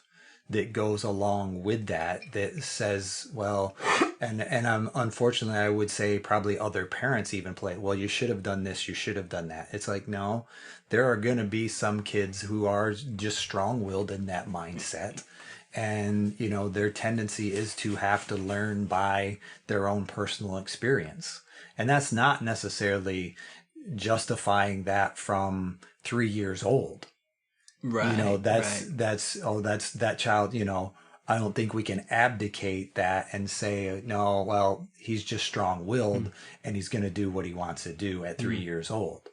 S1: that goes along with that says, well, and I'm unfortunately, I would say probably other parents even play, well, you should have done this, you should have done that. It's like, no, there are going to be some kids who are just strong-willed in that mindset. And, their tendency is to have to learn by their own personal experience. And that's not necessarily justifying that from 3 years old.
S2: Right.
S1: That's that child, I don't think we can abdicate that and say, no, well, he's just strong-willed and he's going to do what he wants to do at 3 years old,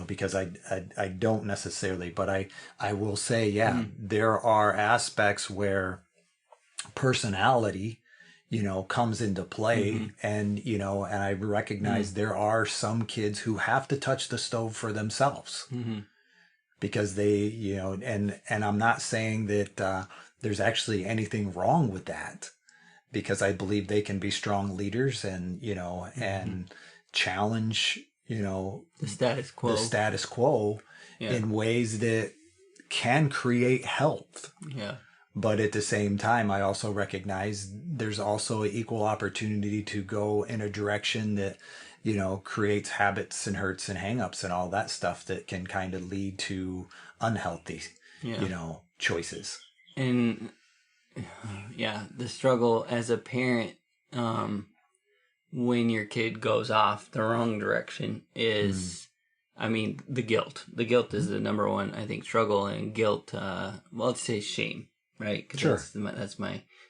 S1: because I don't necessarily, but I will say, there are aspects where personality, comes into play and I recognize there are some kids who have to touch the stove for themselves. Because they, and I'm not saying that there's actually anything wrong with that, because I believe they can be strong leaders and, and challenge, the
S2: status
S1: quo in ways that can create health.
S2: Yeah.
S1: But at the same time, I also recognize there's also an equal opportunity to go in a direction that, creates habits and hurts and hangups and all that stuff that can kind of lead to unhealthy, choices.
S2: And the struggle as a parent, when your kid goes off the wrong direction is, the guilt. The guilt is the number one, I think, struggle, and guilt, let's say shame, right? 'Cause
S1: sure.
S2: That's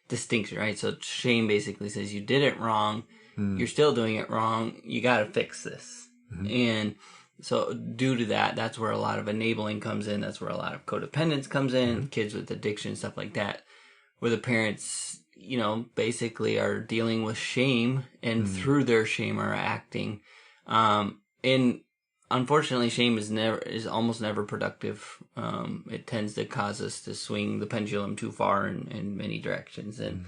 S2: distinction, right? So shame basically says you did it wrong. You're still doing it wrong. You got to fix this. And so due to that, that's where a lot of enabling comes in. That's where a lot of codependence comes in, kids with addiction, stuff like that, where the parents, basically are dealing with shame and through their shame are acting. And unfortunately, shame is almost never productive. It tends to cause us to swing the pendulum too far in many directions. And,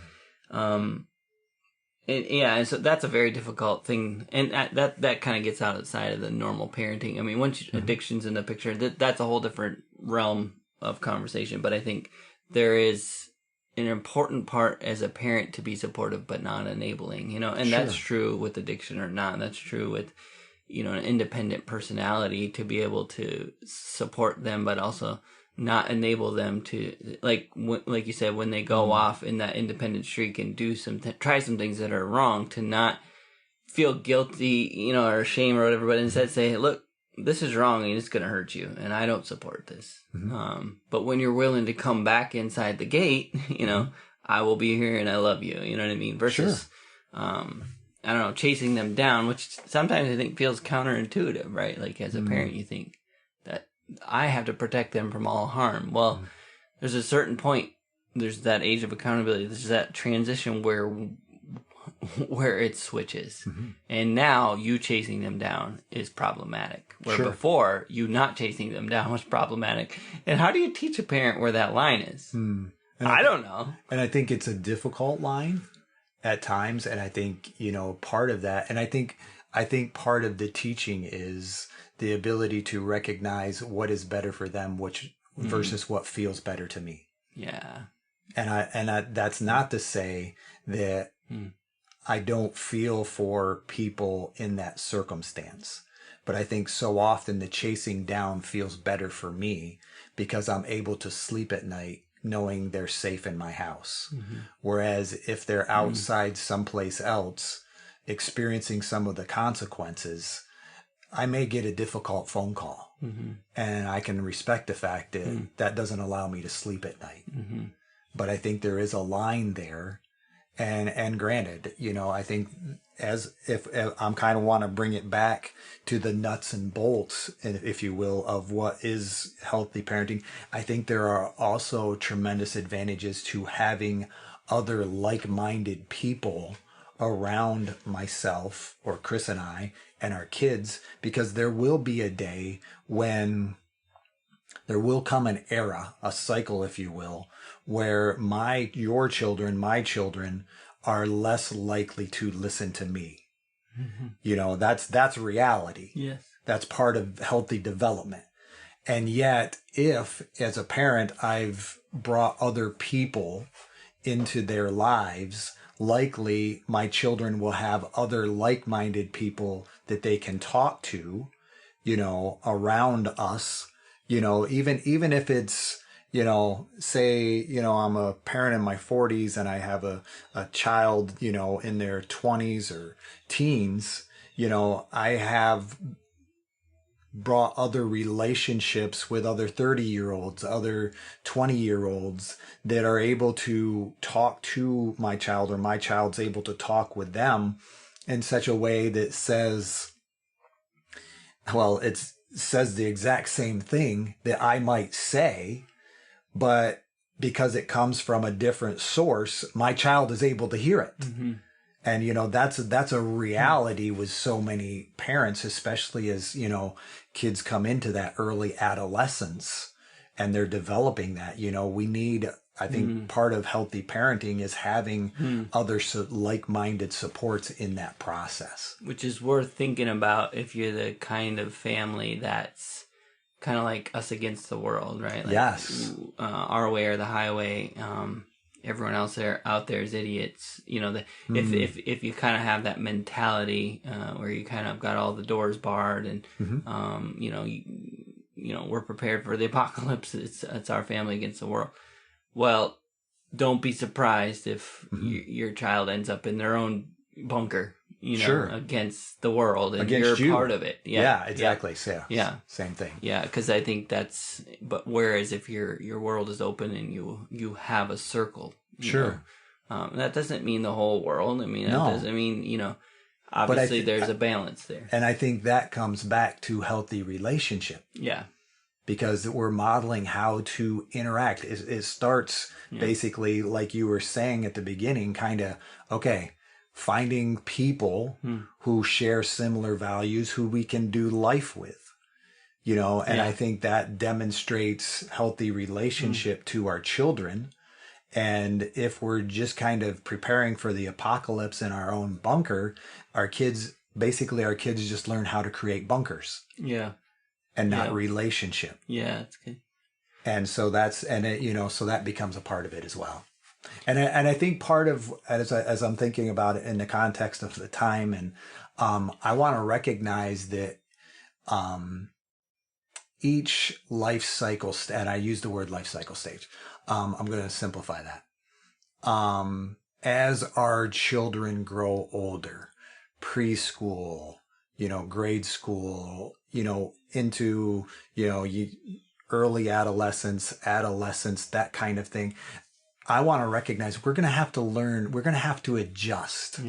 S2: and so that's a very difficult thing, and that kind of gets outside of the normal parenting. I mean, once addiction's in the picture, that's a whole different realm of conversation. But I think there is an important part as a parent to be supportive but not enabling. And that's true with addiction or not. And that's true with an independent personality, to be able to support them, but also not enable them to, like you said, when they go off in that independent streak and do try some things that are wrong, to not feel guilty, or ashamed or whatever, but instead say, look, this is wrong and it's going to hurt you and I don't support this. But when you're willing to come back inside the gate, I will be here and I love you. You know what I mean? Versus, I don't know, chasing them down, which sometimes I think feels counterintuitive, right? Like as a parent, you think that I have to protect them from all harm. Well, there's a certain point, there's that age of accountability, there's that transition where it switches. And now you chasing them down is problematic. Where before, you not chasing them down was problematic. And how do you teach a parent where that line is? I don't know.
S1: And I think it's a difficult line at times. And I think, part of that, and I think part of the teaching is the ability to recognize what is better for them, which versus what feels better to me.
S2: Yeah.
S1: And that's not to say that I don't feel for people in that circumstance, but I think so often the chasing down feels better for me because I'm able to sleep at night knowing they're safe in my house. Whereas if they're outside someplace else experiencing some of the consequences, I may get a difficult phone call, and I can respect the fact that that doesn't allow me to sleep at night. But I think there is a line there. And granted, I think if I'm kind of want to bring it back to the nuts and bolts, if you will, of what is healthy parenting, I think there are also tremendous advantages to having other like-minded people around myself or Chris and I and our kids, because there will be a day when there will come an era, a cycle, if you will, where your children, my children are less likely to listen to me. That's reality.
S2: Yes.
S1: That's part of healthy development. And yet, if as a parent, I've brought other people into their lives, likely my children will have other like-minded people that they can talk to, around us, even if it's, say, I'm a parent in my 40s and I have a child, in their 20s or teens, I have brought other relationships with other 30-year-olds, other 20-year-olds that are able to talk to my child, or my child's able to talk with them in such a way that says, it says the exact same thing that I might say, but because it comes from a different source, my child is able to hear it. And, that's a reality with so many parents, especially as, kids come into that early adolescence and they're developing that, we need, I think part of healthy parenting is having other like-minded supports in that process.
S2: Which is worth thinking about if you're the kind of family that's kind of like us against the world, right? Like,
S1: yes.
S2: Our way or the highway. Everyone else out there is idiots. If you kind of have that mentality where you kind of got all the doors barred and we're prepared for the apocalypse. It's our family against the world. Well, don't be surprised if your child ends up in their own bunker. Against the world, and against you're part of it.
S1: Yeah, exactly.
S2: Yeah.
S1: Same thing.
S2: Yeah, because I think whereas if your world is open and you have a circle, That doesn't mean the whole world. I mean, that doesn't mean, obviously there's a balance there.
S1: And I think that comes back to healthy relationship.
S2: Yeah.
S1: Because we're modeling how to interact. It starts basically, like you were saying at the beginning, kind of, okay, finding people who share similar values, who we can do life with. And I think that demonstrates healthy relationship to our children. And if we're just kind of preparing for the apocalypse in our own bunker, our kids just learn how to create bunkers.
S2: Yeah.
S1: And not relationship.
S2: Yeah, that's good.
S1: And so so that becomes a part of it as well. And I think part of, as I'm thinking about it in the context of the time, and I want to recognize that each life cycle, and I use the word life cycle stage, I'm going to simplify that. As our children grow older, preschool, grade school, into, early adolescence, that kind of thing. I want to recognize we're going to have to adjust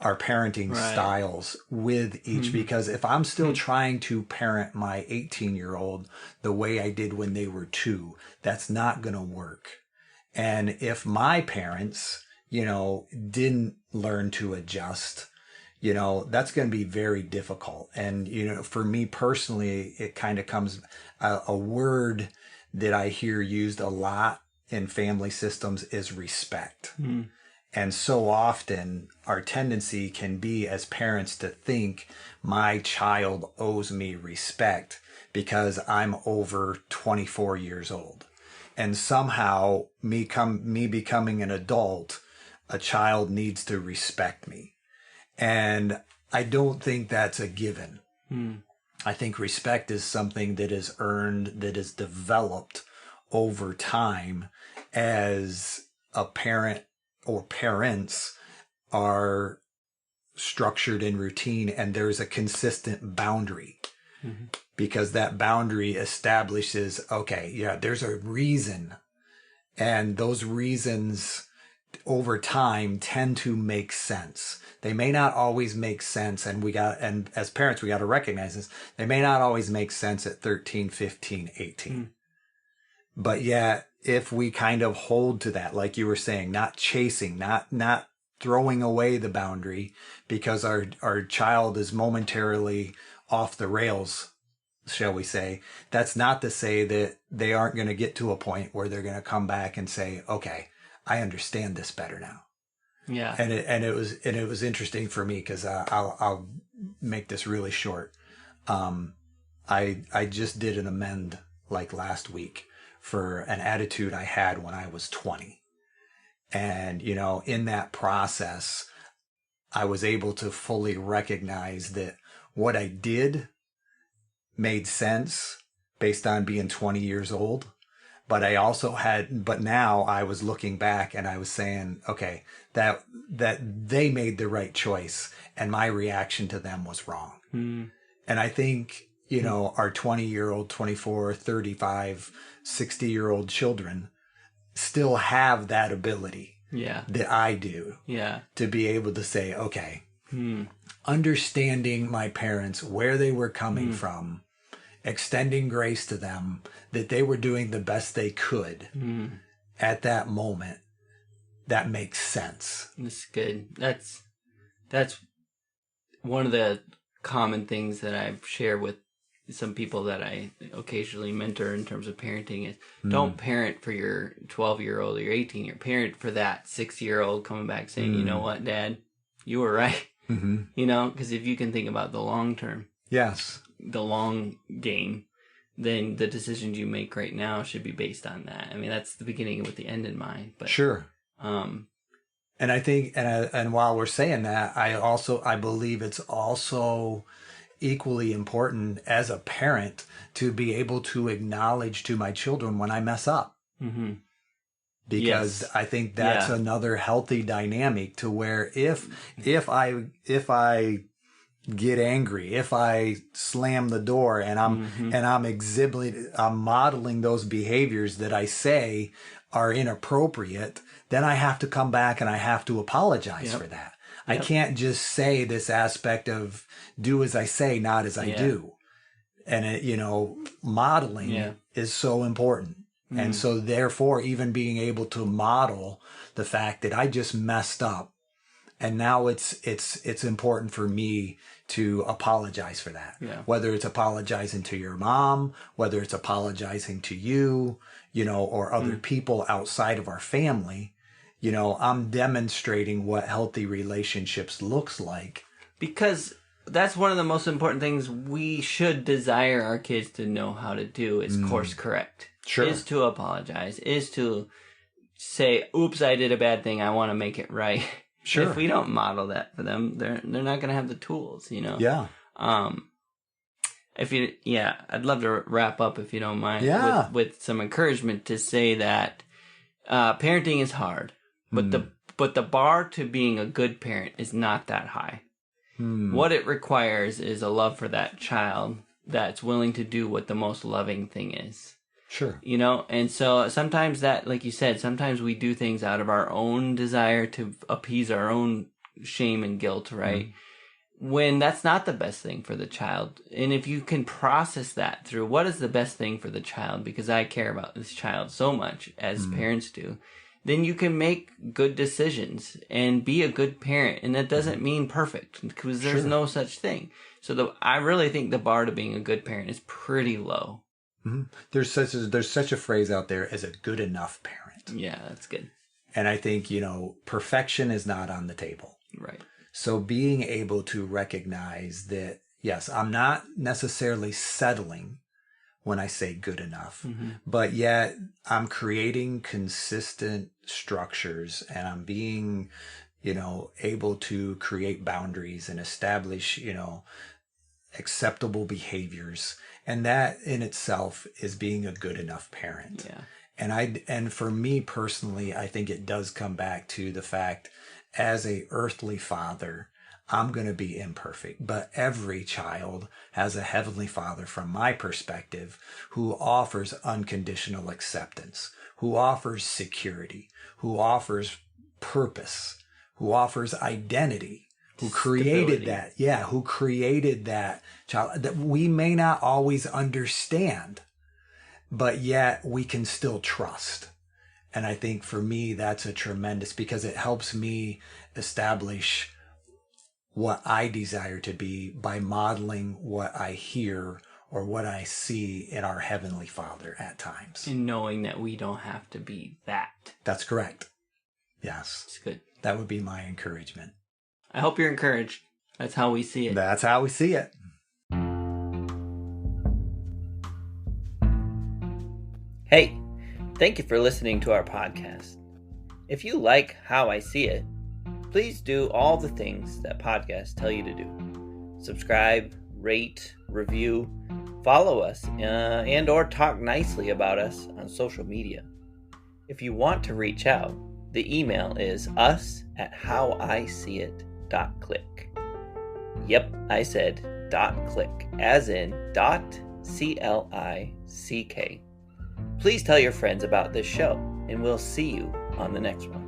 S1: our parenting styles with each, because if I'm still trying to parent my 18-year-old the way I did when they were 2, that's not going to work. And if my parents, didn't learn to adjust, that's going to be very difficult. And, for me personally, it kind of comes, a word that I hear used a lot in family systems is respect. And so often our tendency can be as parents to think my child owes me respect because I'm over 24 years old. And somehow me becoming an adult, a child needs to respect me. And I don't think that's a given. I think respect is something that is earned, that is developed over time as a parent or parents are structured in routine and there's a consistent boundary. Because that boundary establishes, there's a reason. And those reasons over time tend to make sense. They may not always make sense, and as parents we got to recognize this. They may not always make sense at 13, 15, 18. But yet, if we kind of hold to that, like you were saying, not chasing, not throwing away the boundary because our child is momentarily off the rails, shall we say, that's not to say that they aren't going to get to a point where they're going to come back and say, okay, I understand this better now. Yeah. And it was interesting for me because I'll make this really short. I just did an amend like last week for an attitude I had when I was 20. And, in that process, I was able to fully recognize that what I did made sense based on being 20 years old. But now I was looking back and I was saying, okay, that they made the right choice and my reaction to them was wrong. And I think, our 20-year-old, 24, 35, 60-year-old children still have that ability that I do to be able to say, okay, understanding my parents, where they were coming from, extending grace to them, that they were doing the best they could at that moment. That makes sense.
S2: That's good. That's one of the common things that I share with some people that I occasionally mentor in terms of parenting is don't parent for your 12-year-old or your 18-year parent for that 6-year-old coming back saying, you know what, Dad, you were right. Because if you can think about the long term. Yes. The long game, then the decisions you make right now should be based on that. I mean, that's the beginning with the end in mind. But
S1: sure. And I think, and while we're saying that, I believe it's also equally important as a parent to be able to acknowledge to my children when I mess up. Because I think that's another healthy dynamic to where if I get angry, if I slam the door and I'm modeling those behaviors that I say are inappropriate, then I have to come back and I have to apologize for that. I can't just say this aspect of do as I say, not as I do. And modeling is so important. And so therefore, even being able to model the fact that I just messed up, and now it's important for me to apologize for that. Yeah. Whether it's apologizing to your mom, whether it's apologizing to you, or other people outside of our family, I'm demonstrating what healthy relationships looks like.
S2: Because that's one of the most important things we should desire our kids to know how to do is course correct. Sure. Is to apologize, is to say, oops, I did a bad thing, I want to make it right. Sure. If we don't model that for them, they're not going to have the tools, Yeah. I'd love to wrap up if you don't mind with some encouragement to say that parenting is hard, but the bar to being a good parent is not that high. What it requires is a love for that child that's willing to do what the most loving thing is. Sure. And so sometimes that, like you said, sometimes we do things out of our own desire to appease our own shame and guilt, right? When that's not the best thing for the child. And if you can process that through what is the best thing for the child, because I care about this child so much as parents do, then you can make good decisions and be a good parent. And that doesn't mean perfect, because there's no such thing. So I really think the bar to being a good parent is pretty low.
S1: There's such a phrase out there as a good enough parent.
S2: Yeah, that's good.
S1: And I think, perfection is not on the table. Right. So being able to recognize that, yes, I'm not necessarily settling when I say good enough, but yet I'm creating consistent structures and I'm being, able to create boundaries and establish, acceptable behaviors. And that in itself is being a good enough parent. Yeah. And for me personally, I think it does come back to the fact, as a earthly father, I'm going to be imperfect, but every child has a heavenly father, from my perspective, who offers unconditional acceptance, who offers security, who offers purpose, who offers identity, who created that. Yeah, who created that child that we may not always understand, but yet we can still trust. And I think for me, that's a tremendous, because it helps me establish what I desire to be by modeling what I hear or what I see in our Heavenly Father at times.
S2: And knowing that we don't have to be that.
S1: That's correct. Yes.
S2: It's good.
S1: That would be my encouragement.
S2: I hope you're encouraged. That's how we see it.
S1: That's how we see it.
S2: Hey, thank you for listening to our podcast. If you like how I see it, please do all the things that podcasts tell you to do. Subscribe, rate, review, follow us, and or talk nicely about us on social media. If you want to reach out, the email is us@howiseeit.click. Yep, I said .click, as in .click. Please tell your friends about this show, and we'll see you on the next one.